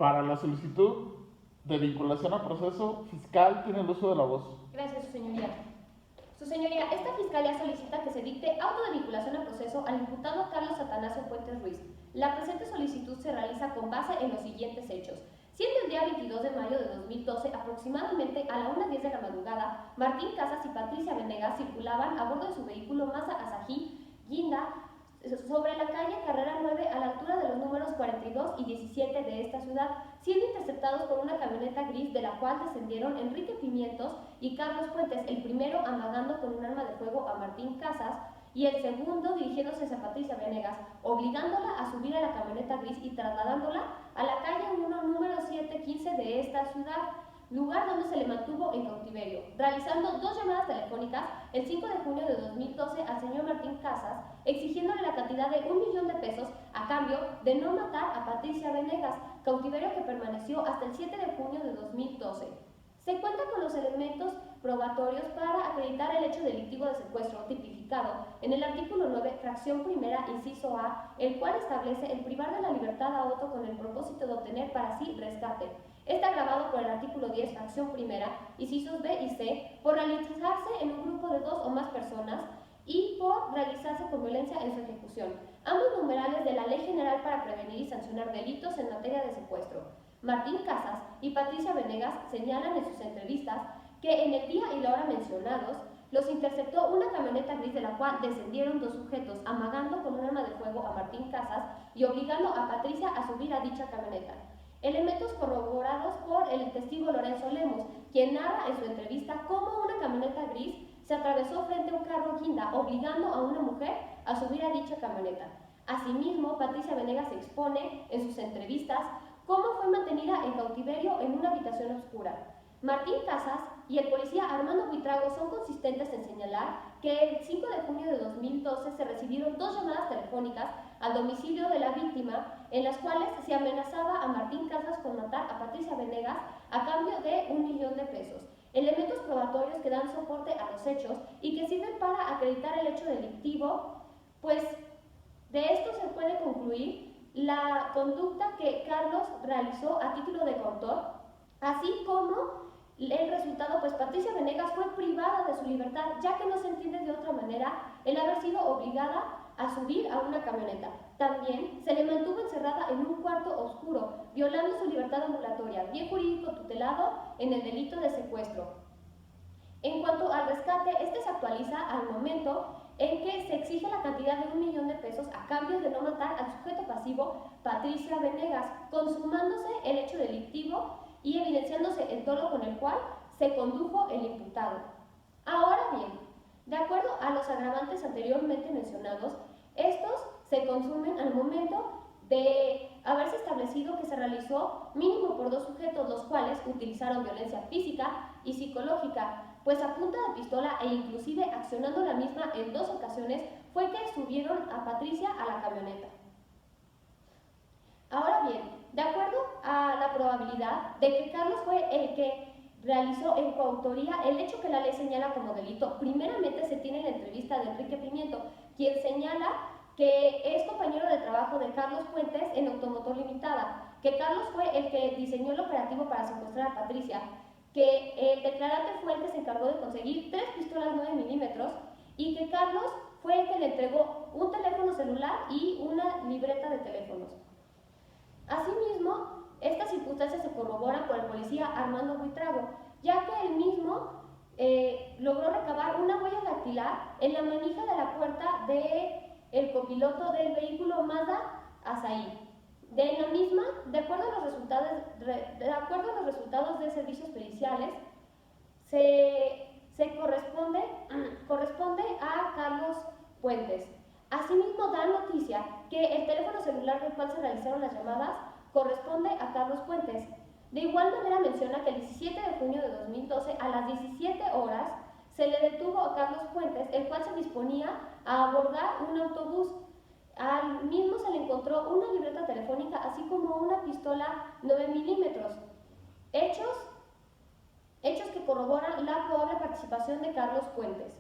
Para la solicitud de vinculación a proceso fiscal tiene el uso de la voz. Gracias, su señoría. Su señoría, esta fiscalía solicita que se dicte auto de vinculación a proceso al imputado Carlos Atanasio Puentes Ruiz. La presente solicitud se realiza con base en los siguientes hechos. Siendo el día 22 de mayo de 2012, aproximadamente a la 1:10 de la madrugada, Martín Casas y Patricia Venegas circulaban a bordo de su vehículo Mazda Asahi Guinda sobre la calle Carrera 9 a la altura de los números 42 y 17 de esta ciudad, siendo interceptados por una camioneta gris de la cual descendieron Enrique Pimientos y Carlos Puentes, el primero amagando con un arma de fuego a Martín Casas y el segundo dirigiéndose hacia Patricia Venegas, obligándola a subir a la camioneta gris y trasladándola a la calle 1, número 715 de esta ciudad, lugar donde se le mantuvo en cautiverio, realizando 2 llamadas telefónicas el 5 de junio de 2012 al señor Martín Casas, exigiéndole la cantidad de $1.000.000 a cambio de no matar a Patricia Venegas, cautiverio que permaneció hasta el 7 de junio de 2012. Se cuenta con los elementos probatorios para acreditar el hecho delictivo de secuestro tipificado en el artículo 9, fracción primera, inciso A, el cual establece el privar de la libertad a otro con el propósito de obtener para sí rescate. Está agravado por el artículo 10, fracción primera, incisos B y C, por realizarse en un grupo de 2 o más personas y por realizarse con violencia en su ejecución. Ambos numerales de la Ley General para prevenir y sancionar delitos en materia de secuestro. Martín Casas y Patricia Venegas señalan en sus entrevistas que en el día y la hora mencionados los interceptó una camioneta gris de la cual descendieron 2 sujetos, amagando con un arma de fuego a Martín Casas y obligando a Patricia a subir a dicha camioneta. Elementos corroborados por el testigo Lorenzo Lemos, quien narra en su entrevista cómo una camioneta gris se atravesó frente a un carro Guinda, obligando a una mujer a subir a dicha camioneta. Asimismo, Patricia Venegas expone en sus entrevistas cómo fue mantenida en cautiverio en una habitación oscura. Martín Casas y el policía Armando Buitrago son consistentes en señalar que el 5 de junio de 2012 se recibieron 2 llamadas telefónicas al domicilio de la víctima en las cuales se amenazaba a Martín Casas con matar a Patricia Venegas a cambio de $1.000.000. Elementos probatorios que dan soporte a los hechos y que sirven para acreditar el hecho delictivo, pues de esto se puede concluir la conducta que Carlos realizó a título de coautor, así como el resultado, pues Patricia Venegas fue privada de su libertad, ya que no se entiende de otra manera el haber sido obligada a subir a una camioneta. También se le mantuvo encerrada en un cuarto oscuro, violando su libertad ambulatoria, bien jurídico tutelado en el delito de secuestro. En cuanto al rescate, este se actualiza al momento en que se exige la cantidad de $1.000.000 a cambio de no matar al sujeto pasivo Patricia Venegas, consumándose el hecho delictivo y evidenciándose el tono con el cual se condujo el imputado. Ahora bien, de acuerdo a los agravantes anteriormente mencionados, estos se consumen al momento de haberse establecido que se realizó mínimo por 2 sujetos, los cuales utilizaron violencia física y psicológica, pues a punta de pistola e inclusive accionando la misma en 2 ocasiones fue que subieron a Patricia a la camioneta. Ahora bien, de acuerdo a la probabilidad de que Carlos fue el que realizó en coautoría el hecho que la ley señala como delito, primeramente se tiene la entrevista de Enrique Pimiento, quien señala que es compañero de trabajo de Carlos Puentes en Automotor Limitada, que Carlos fue el que diseñó el operativo para secuestrar a Patricia, que el declarante fue el que se encargó de conseguir 3 pistolas 9 milímetros y que Carlos fue el que le entregó un teléfono celular y una libreta de teléfonos. Asimismo, estas circunstancias se corroboran por el policía Armando Buitrago, ya que él mismo logró recabar una huella dactilar en la manija de la puerta del copiloto del vehículo Mazda Asahi. De la misma, de acuerdo a los resultados de servicios periciales, corresponde a Carlos Puentes. Asimismo, da noticia que el teléfono celular del cual se realizaron las llamadas corresponde a Carlos Puentes. De igual manera menciona que el 17 de junio de 2012 a las 17 horas se le detuvo a Carlos Puentes, el cual se disponía a abordar un autobús. Al mismo se le encontró una libreta telefónica así como una pistola 9 milímetros. Hechos que corroboran la probable participación de Carlos Puentes.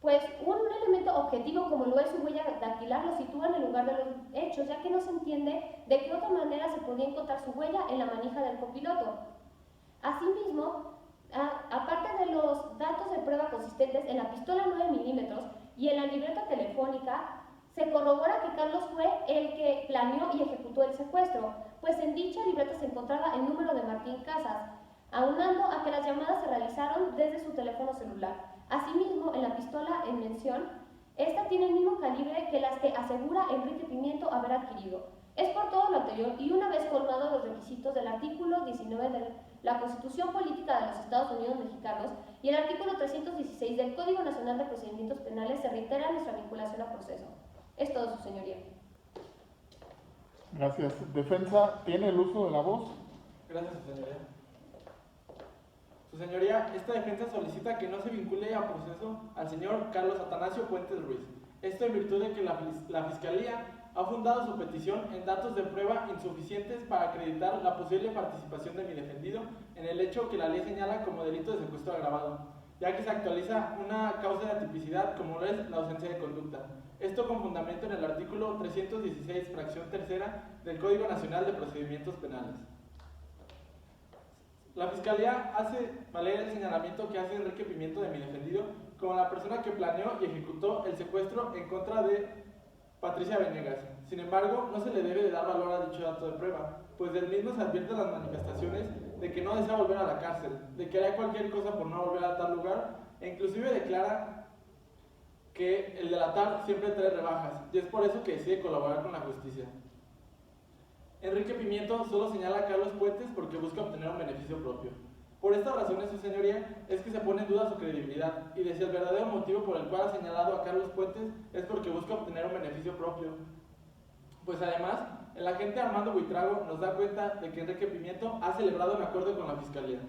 Pues un elemento objetivo como lo es su huella dactilar lo sitúa en el lugar de los hechos, ya que no se entiende de qué otra manera se podía encontrar su huella en la manija del copiloto. Asimismo, aparte de los datos de prueba consistentes en la pistola 9 milímetros y en la libreta telefónica, se corrobora que Carlos fue el que planeó y ejecutó el secuestro, pues en dicha libreta se encontraba el número de Martín Casas, aunando a que las llamadas se realizaron desde su teléfono celular. Asimismo, en la pistola en mención, esta tiene el mismo calibre que las que asegura Enrique Pimiento haber adquirido. Es por todo lo anterior y una vez colmados los requisitos del artículo 19 de la Constitución Política de los Estados Unidos Mexicanos y el artículo 316 del Código Nacional de Procedimientos Penales, se reitera nuestra vinculación a proceso. Es todo, su señoría. Gracias. Defensa, ¿tiene el uso de la voz? Gracias, su señoría. Su señoría, esta defensa solicita que no se vincule a proceso al señor Carlos Atanasio Puentes Ruiz. Esto en virtud de que la Fiscalía ha fundado su petición en datos de prueba insuficientes para acreditar la posible participación de mi defendido en el hecho que la ley señala como delito de secuestro agravado, ya que se actualiza una causa de atipicidad como lo es la ausencia de conducta. Esto con fundamento en el artículo 316, fracción tercera del Código Nacional de Procedimientos Penales. La Fiscalía hace valer el señalamiento que hace Enrique Pimiento de mi defendido como la persona que planeó y ejecutó el secuestro en contra de Patricia Venegas. Sin embargo, no se le debe de dar valor a dicho dato de prueba, pues del mismo se advierten las manifestaciones de que no desea volver a la cárcel, de que hará cualquier cosa por no volver a tal lugar, e inclusive declara que el delatar siempre trae rebajas, y es por eso que decide colaborar con la justicia. Enrique Pimiento solo señala a Carlos Puentes porque busca obtener un beneficio propio. Por estas razones, su señoría, es que se pone en duda su credibilidad y de si el verdadero motivo por el cual ha señalado a Carlos Puentes es porque busca obtener un beneficio propio. Pues además, el agente Armando Buitrago nos da cuenta de que Enrique Pimiento ha celebrado un acuerdo con la Fiscalía.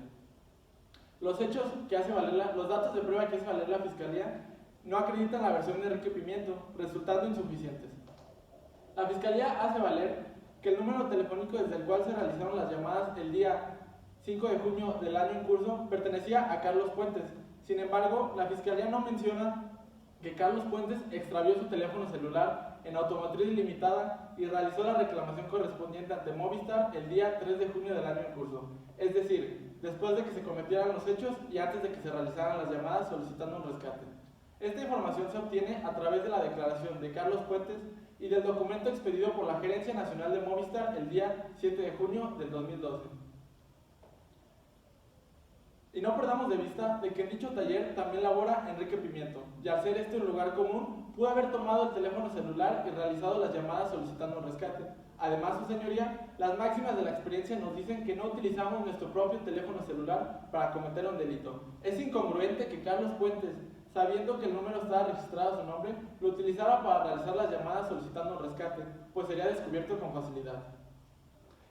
Los datos de prueba que hace valer la Fiscalía no acreditan la versión de Enrique Pimiento, resultando insuficientes. La Fiscalía hace valer que el número telefónico desde el cual se realizaron las llamadas el día 5 de junio del año en curso pertenecía a Carlos Puentes. Sin embargo, la Fiscalía no menciona que Carlos Puentes extravió su teléfono celular en Automotriz Limitada y realizó la reclamación correspondiente ante Movistar el día 3 de junio del año en curso. Es decir, después de que se cometieran los hechos y antes de que se realizaran las llamadas solicitando un rescate. Esta información se obtiene a través de la declaración de Carlos Puentes y del documento expedido por la Gerencia Nacional de Movistar el día 7 de junio del 2012. Y no perdamos de vista de que en dicho taller también labora Enrique Pimiento, y al ser este un lugar común, pudo haber tomado el teléfono celular y realizado las llamadas solicitando un rescate. Además, su señoría, las máximas de la experiencia nos dicen que no utilizamos nuestro propio teléfono celular para cometer un delito. Es incongruente que Carlos Puentes, sabiendo que el número estaba registrado a su nombre, lo utilizara para realizar las llamadas solicitando un rescate, pues sería descubierto con facilidad.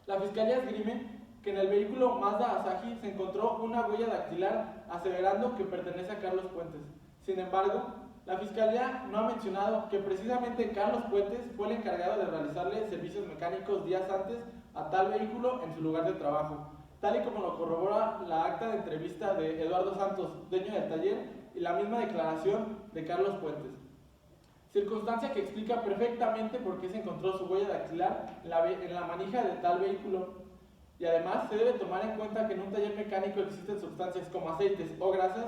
La Fiscalía esgrime que en el vehículo Mazda Asahi se encontró una huella dactilar aseverando que pertenece a Carlos Puentes. Sin embargo, la Fiscalía no ha mencionado que precisamente Carlos Puentes fue el encargado de realizarle servicios mecánicos días antes a tal vehículo en su lugar de trabajo, tal y como lo corrobora la acta de entrevista de Eduardo Santos, dueño del taller, y la misma declaración de Carlos Puentes. Circunstancia que explica perfectamente por qué se encontró su huella dactilar en la manija de tal vehículo. Y además se debe tomar en cuenta que en un taller mecánico existen sustancias como aceites o grasas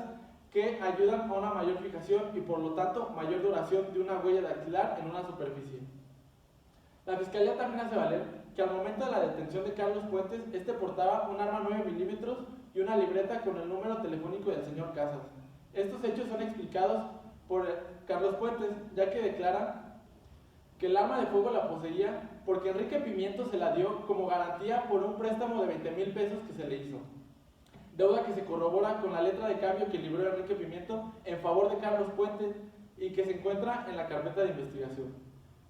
que ayudan a una mayor fijación y por lo tanto mayor duración de una huella dactilar en una superficie. La Fiscalía también hace valer que al momento de la detención de Carlos Puentes, este portaba un arma 9 milímetros y una libreta con el número telefónico del señor Casas. Estos hechos son explicados por Carlos Puentes, ya que declara que el arma de fuego la poseía porque Enrique Pimiento se la dio como garantía por un préstamo de 20,000 pesos que se le hizo. Deuda que se corrobora con la letra de cambio que libró Enrique Pimiento en favor de Carlos Puentes y que se encuentra en la carpeta de investigación.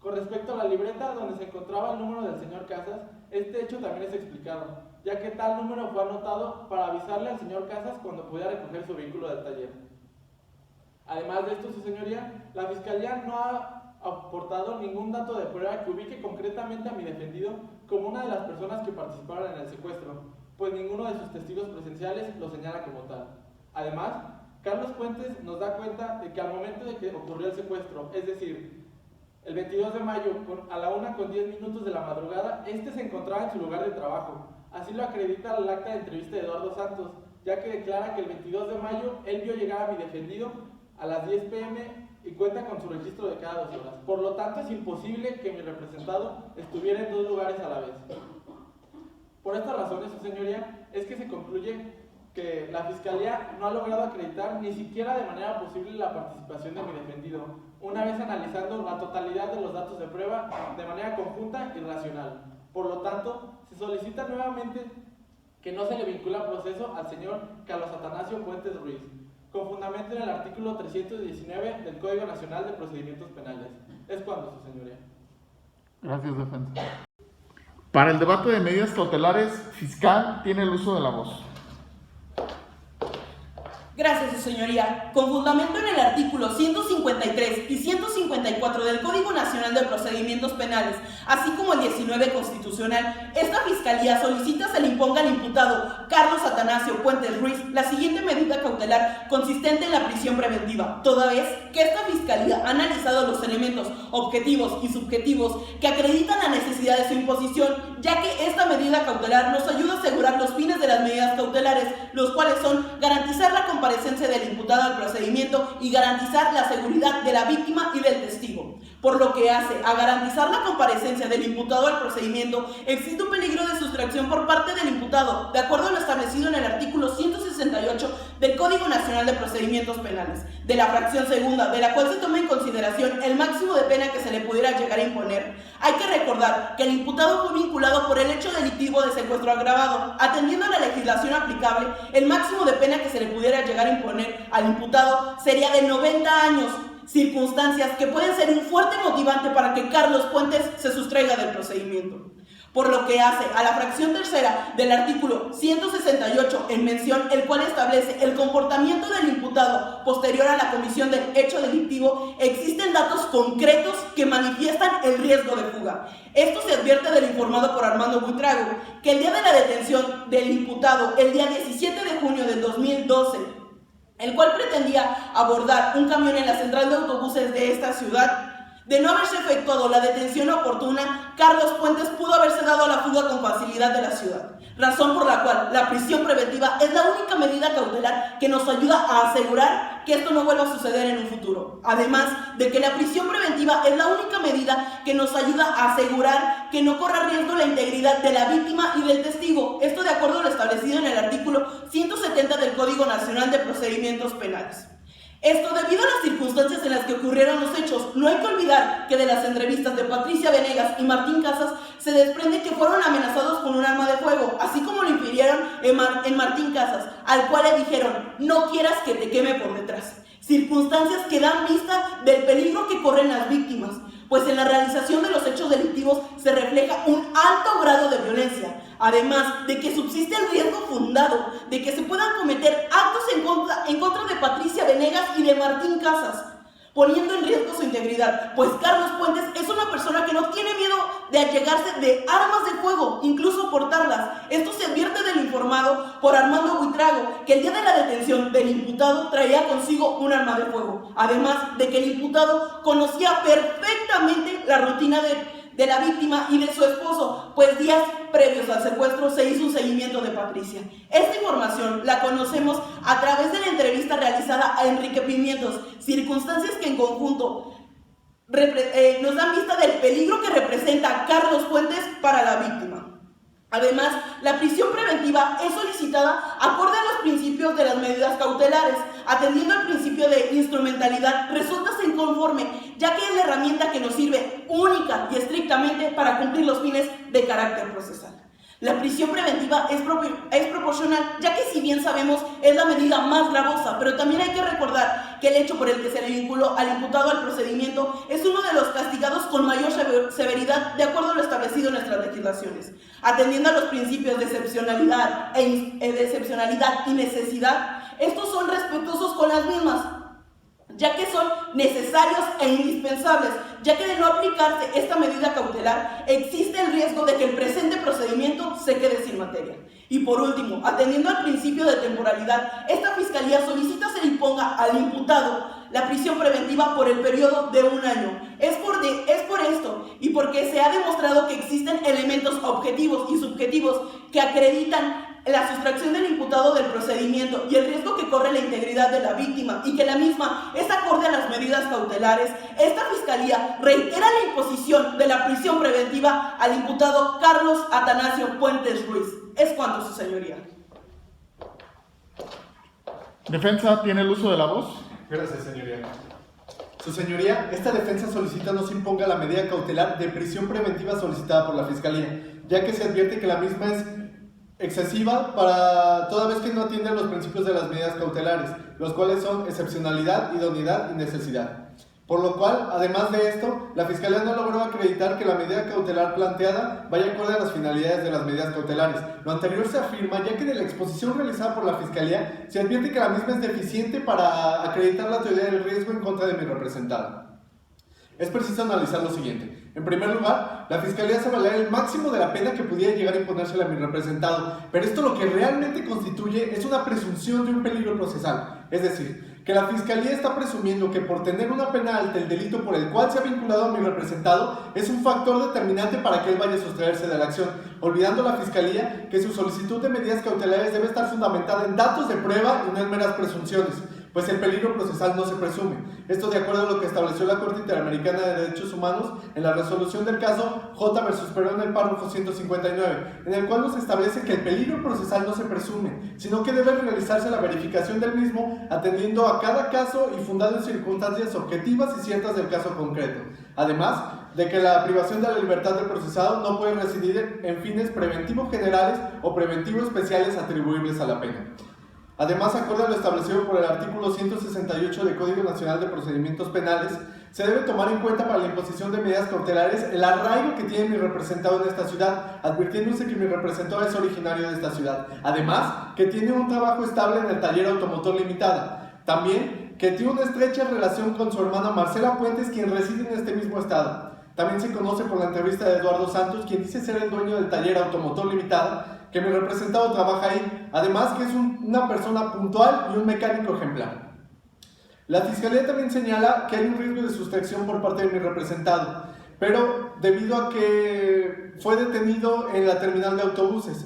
Con respecto a la libreta donde se encontraba el número del señor Casas, este hecho también es explicado, ya que tal número fue anotado para avisarle al señor Casas cuando podía recoger su vehículo del taller. Además de esto, su señoría, la Fiscalía no ha aportado ningún dato de prueba que ubique concretamente a mi defendido como una de las personas que participaron en el secuestro, pues ninguno de sus testigos presenciales lo señala como tal. Además, Carlos Puentes nos da cuenta de que al momento de que ocurrió el secuestro, es decir, el 22 de mayo a la 1:10 de la madrugada, este se encontraba en su lugar de trabajo. Así lo acredita el acta de entrevista de Eduardo Santos, ya que declara que el 22 de mayo él vio llegar a mi defendido a las 10 p.m. y cuenta con su registro de cada 2 horas. Por lo tanto, es imposible que mi representado estuviera en 2 lugares a la vez. Por estas razones, su señoría, es que se concluye que la Fiscalía no ha logrado acreditar ni siquiera de manera posible la participación de mi defendido, una vez analizando la totalidad de los datos de prueba de manera conjunta y racional. Por lo tanto, se solicita nuevamente que no se le vincula a proceso al señor Carlos Atanasio Puentes Ruiz, con fundamento en el artículo 319 del Código Nacional de Procedimientos Penales. Es cuando, su señoría. Gracias, defensa. Para el debate de medidas cautelares, fiscal tiene el uso de la voz. Gracias, su señoría. Con fundamento en el artículo 153 y 154 del Código Nacional de Procedimientos Penales, así como el 19 constitucional, esta Fiscalía solicita se le imponga al imputado Carlos Atanasio Puentes Ruiz la siguiente medida cautelar consistente en la prisión preventiva, toda vez que esta Fiscalía ha analizado los elementos objetivos y subjetivos que acreditan la necesidad de su imposición, ya que esta medida cautelar nos ayuda a asegurar los fines de las medidas cautelares, los cuales son garantizar la comparecencia del imputado al procedimiento y garantizar la seguridad de la víctima y del testigo. Por lo que hace a garantizar la comparecencia del imputado al procedimiento, existe un peligro de sustracción por parte del imputado, de acuerdo a lo establecido en el artículo 168 del Código Nacional de Procedimientos Penales, de la fracción segunda, de la cual se toma en consideración el máximo de pena que se le pudiera llegar a imponer. Hay que recordar que el imputado fue vinculado por el hecho delictivo de secuestro agravado. Atendiendo a la legislación aplicable, el máximo de pena que se le pudiera llegar a imponer al imputado sería de 90 años, circunstancias que pueden ser un fuerte motivante para que Carlos Puentes se sustraiga del procedimiento. Por lo que hace a la fracción tercera del artículo 168 en mención, el cual establece el comportamiento del imputado posterior a la comisión del hecho delictivo, existen datos concretos que manifiestan el riesgo de fuga. Esto se advierte del informado por Armando Buitrago, que el día de la detención del imputado, el día 17 de junio del 2012, el cual pretendía abordar un camión en la central de autobuses de esta ciudad, de no haberse efectuado la detención oportuna, Carlos Puentes pudo haberse dado a la fuga con facilidad de la ciudad, razón por la cual la prisión preventiva es la única medida cautelar que nos ayuda a asegurar que esto no vuelva a suceder en un futuro. Además de que la prisión preventiva es la única medida que nos ayuda a asegurar que no corra riesgo la integridad de la víctima y del testigo, esto de acuerdo a lo establecido en el artículo 170 del Código Nacional de Procedimientos Penales. Esto debido a las circunstancias en las que ocurrieron los hechos. No hay que olvidar que de las entrevistas de Patricia Venegas y Martín Casas se desprende que fueron amenazados con un arma de fuego, así como lo infirieron en Martín Casas, al cual le dijeron: no quieras que te queme por detrás. Circunstancias que dan vista del peligro que corren las víctimas, pues en la realización de los hechos delictivos se refleja un alto grado de violencia, además de que subsiste el riesgo fundado de que se puedan cometer actos en contra de Patricia Venegas y de Martín Casas, poniendo en riesgo su integridad, pues Carlos Puentes es una persona que no tiene miedo de allegarse de armas de fuego, incluso portarlas. Esto se advierte del informado por Armando Buitrago, que el día de la detención del imputado traía consigo un arma de fuego, además de que el imputado conocía perfectamente la rutina de la víctima y de su esposo, pues días previos al secuestro se hizo un seguimiento de Patricia. Esta información la conocemos a través de la entrevista realizada a Enrique Pimientos, circunstancias que en conjunto nos dan vista del peligro que representa Carlos Puentes para la víctima. Además, la prisión preventiva es solicitada acorde a los principios de las medidas cautelares, atendiendo al principio de instrumentalidad, resulta inconforme, ya que es la herramienta que nos sirve única y estrictamente para cumplir los fines de carácter procesal. La prisión preventiva es proporcional, ya que si bien sabemos es la medida más gravosa, pero también hay que recordar que el hecho por el que se le vinculó al imputado al procedimiento es uno de los castigados con mayor severidad de acuerdo a lo establecido en nuestras legislaciones. Atendiendo a los principios de excepcionalidad y necesidad, estos son respetuosos con las mismas, ya que son necesarios e indispensables, ya que de no aplicarse esta medida cautelar, existe el riesgo de que el presente procedimiento se quede sin materia. Y por último, atendiendo al principio de temporalidad, esta fiscalía solicita se le imponga al imputado la prisión preventiva por el periodo de 1 año. Es por esto y porque se ha demostrado que existen elementos objetivos y subjetivos que acreditan la sustracción del imputado del procedimiento y el riesgo que corre la integridad de la víctima y que la misma es acorde a las medidas cautelares, esta fiscalía reitera la imposición de la prisión preventiva al imputado Carlos Atanasio Puentes Ruiz. Es cuanto, su señoría. Defensa tiene el uso de la voz. Gracias, señoría. Su señoría, esta defensa solicita no se imponga la medida cautelar de prisión preventiva solicitada por la Fiscalía, ya que se advierte que la misma es excesiva para toda vez que no atiende a los principios de las medidas cautelares, los cuales son excepcionalidad, idoneidad y necesidad. Por lo cual, además de esto, la Fiscalía no logró acreditar que la medida cautelar planteada vaya acorde a las finalidades de las medidas cautelares. Lo anterior se afirma ya que de la exposición realizada por la Fiscalía se advierte que la misma es deficiente para acreditar la teoría del riesgo en contra de mi representado. Es preciso analizar lo siguiente. En primer lugar, la Fiscalía hace valer el máximo de la pena que pudiera llegar a imponérsele a mi representado, pero esto lo que realmente constituye es una presunción de un peligro procesal, es decir, que la Fiscalía está presumiendo que por tener una pena alta el delito por el cual se ha vinculado a mi representado es un factor determinante para que él vaya a sustraerse de la acción, olvidando la Fiscalía que su solicitud de medidas cautelares debe estar fundamentada en datos de prueba y no en meras presunciones, pues el peligro procesal no se presume. Esto de acuerdo a lo que estableció la Corte Interamericana de Derechos Humanos en la resolución del caso J versus Perú en el párrafo 159, en el cual nos establece que el peligro procesal no se presume, sino que debe realizarse la verificación del mismo atendiendo a cada caso y fundado en circunstancias objetivas y ciertas del caso concreto. Además de que la privación de la libertad del procesado no puede residir en fines preventivos generales o preventivos especiales atribuibles a la pena. Además, acorde a lo establecido por el artículo 168 del Código Nacional de Procedimientos Penales, se debe tomar en cuenta para la imposición de medidas cautelares el arraigo que tiene mi representado en esta ciudad, advirtiéndose que mi representado es originario de esta ciudad. Además, que tiene un trabajo estable en el taller automotor limitada. También, que tiene una estrecha relación con su hermana Marcela Puentes, quien reside en este mismo estado. También se conoce por la entrevista de Eduardo Santos, quien dice ser el dueño del taller automotor limitada, que mi representado trabaja ahí, además que es una persona puntual y un mecánico ejemplar. La Fiscalía también señala que hay un riesgo de sustracción por parte de mi representado, pero debido a que fue detenido en la terminal de autobuses.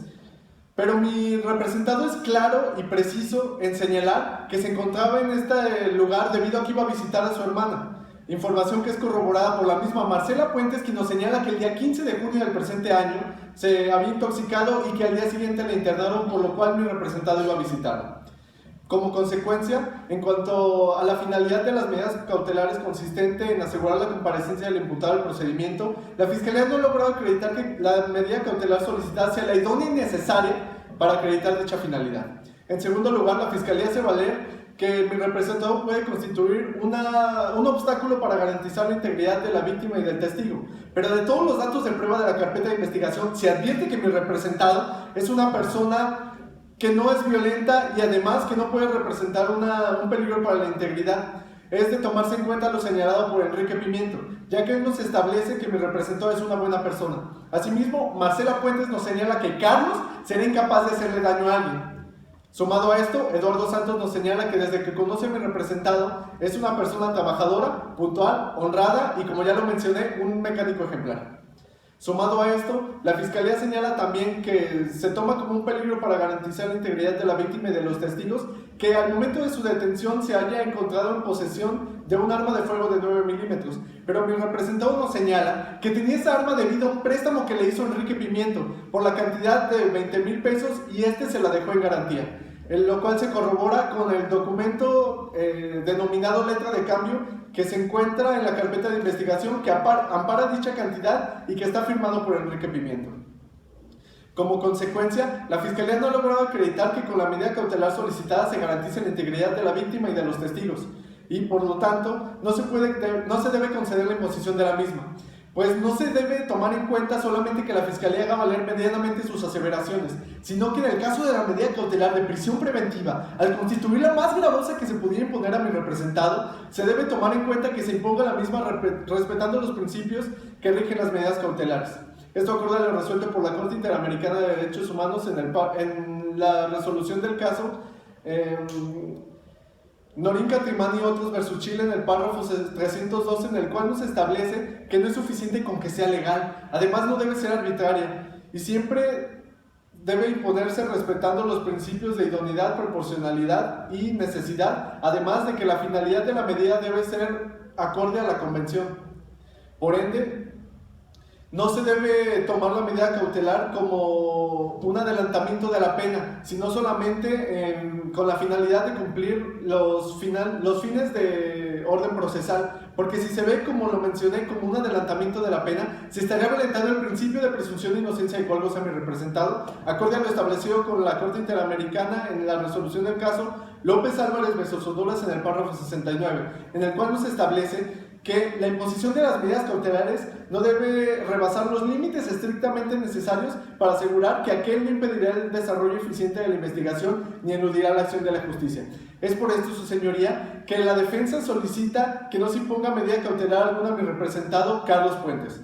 Pero mi representado es claro y preciso en señalar que se encontraba en este lugar debido a que iba a visitar a su hermana. Información que es corroborada por la misma Marcela Puentes, quien nos señala que el día 15 de junio del presente año se había intoxicado y que al día siguiente la internaron, por lo cual mi representado iba a visitarla. Como consecuencia, en cuanto a la finalidad de las medidas cautelares consistente en asegurar la comparecencia del imputado al procedimiento, la Fiscalía no logró acreditar que la medida cautelar solicitada sea la idónea y necesaria para acreditar dicha finalidad. En segundo lugar, la Fiscalía hace valer que mi representado puede constituir un obstáculo para garantizar la integridad de la víctima y del testigo. Pero de todos los datos de prueba de la carpeta de investigación, se advierte que mi representado es una persona que no es violenta y además que no puede representar un peligro para la integridad. Es de tomarse en cuenta lo señalado por Enrique Pimiento, ya que él nos establece que mi representado es una buena persona. Asimismo, Marcela Puentes nos señala que Carlos será incapaz de hacerle daño a alguien. Sumado a esto, Eduardo Santos nos señala que desde que conoce a mi representado es una persona trabajadora, puntual, honrada y, como ya lo mencioné, un mecánico ejemplar. Sumado a esto, la Fiscalía señala también que se toma como un peligro para garantizar la integridad de la víctima y de los testigos que al momento de su detención se haya encontrado en posesión de un arma de fuego de 9 milímetros, pero mi representado nos señala que tenía esa arma debido a un préstamo que le hizo Enrique Pimiento por la cantidad de 20,000 pesos y se la dejó en garantía, lo cual se corrobora con el documento denominado letra de cambio que se encuentra en la carpeta de investigación que ampara dicha cantidad y que está firmado por Enrique Pimiento. Como consecuencia, la Fiscalía no ha logrado acreditar que con la medida cautelar solicitada se garantice la integridad de la víctima y de los testigos, y por lo tanto no se debe conceder la imposición de la misma, pues no se debe tomar en cuenta solamente que la Fiscalía haga valer medianamente sus aseveraciones, sino que en el caso de la medida cautelar de prisión preventiva, al constituir la más gravosa que se pudiera imponer a mi representado, se debe tomar en cuenta que se imponga la misma respetando los principios que rigen las medidas cautelares. Esto acorde a lo resuelto por la Corte Interamericana de Derechos Humanos en la resolución del caso Norín Catrimán y otros versus Chile en el párrafo 302, en el cual nos establece que no es suficiente con que sea legal, además no debe ser arbitraria y siempre debe imponerse respetando los principios de idoneidad, proporcionalidad y necesidad, además de que la finalidad de la medida debe ser acorde a la convención. Por ende, no se debe tomar la medida cautelar como un adelantamiento de la pena, sino solamente con la finalidad de cumplir los fines de orden procesal, porque si se ve, como lo mencioné, como un adelantamiento de la pena, se estaría violentando el principio de presunción de inocencia y cual goza mi representado, acorde a lo establecido con la Corte Interamericana en la resolución del caso López Álvarez versus Honduras en el párrafo 69, en el cual nos establece que la imposición de las medidas cautelares no debe rebasar los límites estrictamente necesarios para asegurar que aquel no impedirá el desarrollo eficiente de la investigación ni eludirá la acción de la justicia. Es por esto, su señoría, que la defensa solicita que no se imponga medida cautelar alguna a mi representado Carlos Puentes.